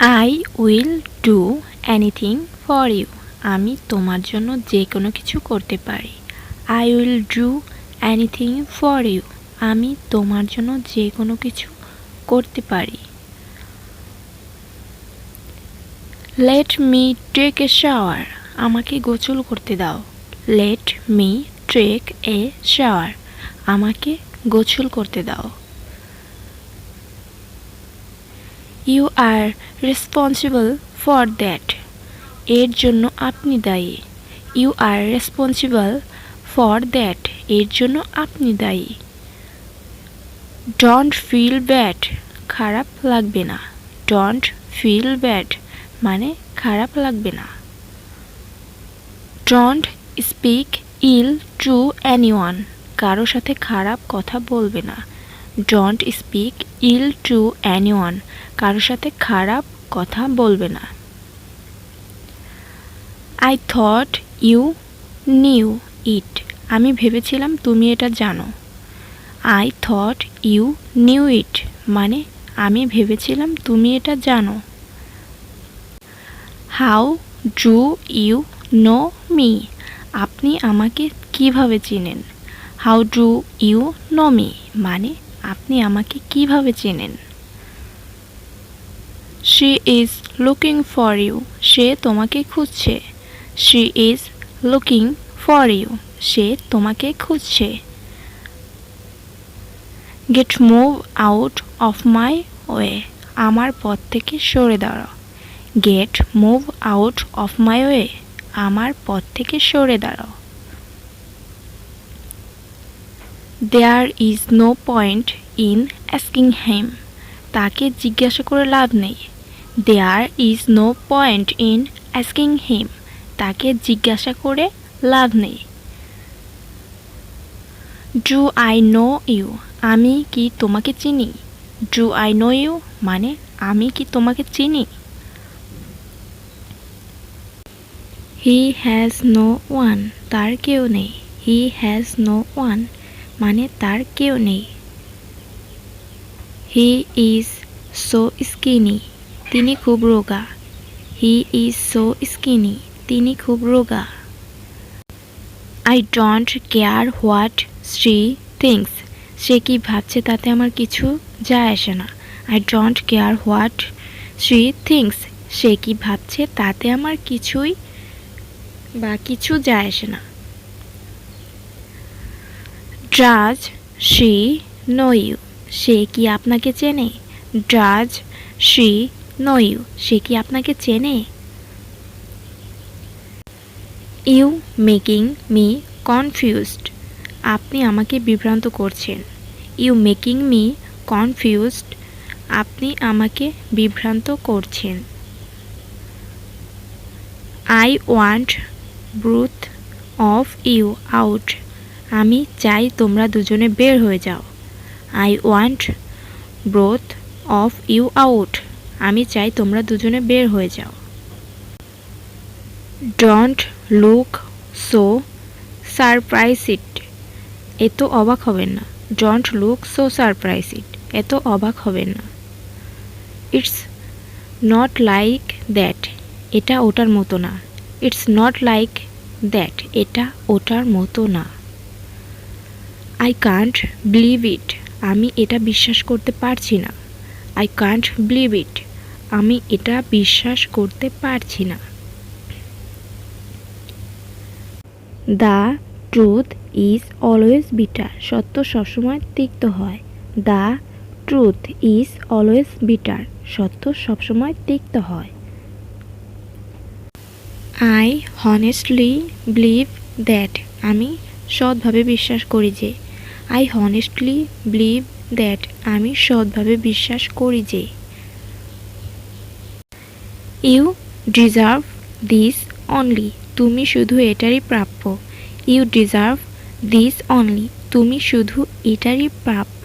I will do anything for you. আমি তোমার জন্য যে কোনো কিছু করতে পারি। I will do anything for you. আমি তোমার জন্য যে কোনো কিছু করতে পারি। Let me take a shower. আমাকে গোসল করতে দাও। Let me take a shower. আমাকে গোসল করতে দাও। You are responsible for that. এর জন্য আপনি দায়ী। You are responsible for that. এর জন্য আপনি দায়ী। Don't feel bad. খারাপ লাগবে না। Don't feel bad মানে খারাপ লাগবে না। Don't speak ill to anyone. কারো সাথে খারাপ কথা বলবে না। Don't speak ill to anyone. কারো সাথে খারাপ কথা বলবে না। I thought you knew it. আমি ভেবেছিলাম তুমি এটা জানো। I thought you knew it মানে আমি ভেবেছিলাম তুমি এটা জানো। How do you know me? আপনি আমাকে কিভাবে চিনেন? How do you know me মানে আপনি আমাকে কিভাবে চেনেন? She is looking for you. সে তোমাকে খুঁজছে। She is looking for you. সে তোমাকে খুঁজছে। Get move out of my way. আমার পথ থেকে সরে দাঁড়াও। Get move out of my way. আমার পথ থেকে সরে দাঁড়াও। There is no point in asking him. তাকে জিজ্ঞাসা করে লাভ নেই। There is no point in asking him. তাকে জিজ্ঞাসা করে লাভ নেই। Do I know you? আমি কি তোমাকে চিনি? Do I know you মানে আমি কি তোমাকে চিনি? He has no one. তার কেউ নেই। He has no one মানে তার কেউ নেই। He is so skinny. তিনি খুব রোগা। He is so skinny. তিনি খুব রোগা। I don't care what she thinks. সে কি ভাবছে তাতে আমার কিছু যায় আসে না। I don't care what she thinks. সে কি ভাবছে তাতে আমার কিছুই বা কিছু যায় আসে না। Does she know you? সে কি আপনাকে চেনে? Does she know you? সে কি আপনাকে চেনে? You making me confused. আপনি আমাকে বিভ্রান্ত করছেন। You making me confused. আপনি আমাকে বিভ্রান্ত করছেন। I want both of you out. আমি চাই তোমরা দুজনে বের হয়ে যাও। I want both of you out. আমি চাই তোমরা দুজনে বের হয়ে যাও। Don't look so surprised. এত অবাক হবেন না। Don't look so surprised. এত অবাক হবেন না। It's not like that. এটা ওটার মতো না। It's not like that. এটা ওটার মতো না। I can't believe it. আমি এটা বিশ্বাস করতে পারছি না। I can't believe it. আমি এটা বিশ্বাস করতে পারছি না। The truth is always bitter. সত্য সবসময় তিক্ত হয়। The truth is always bitter. সত্য সবসময় তিক্ত হয়। I honestly believe that. আমি সৎভাবে বিশ্বাস করি যে। I honestly believe that. আমি সৎভাবে বিশ্বাস করি যে। You deserve this only. তুমি শুধু এটারই প্রাপ্য। You deserve this only. তুমি শুধু এটারই প্রাপ্য।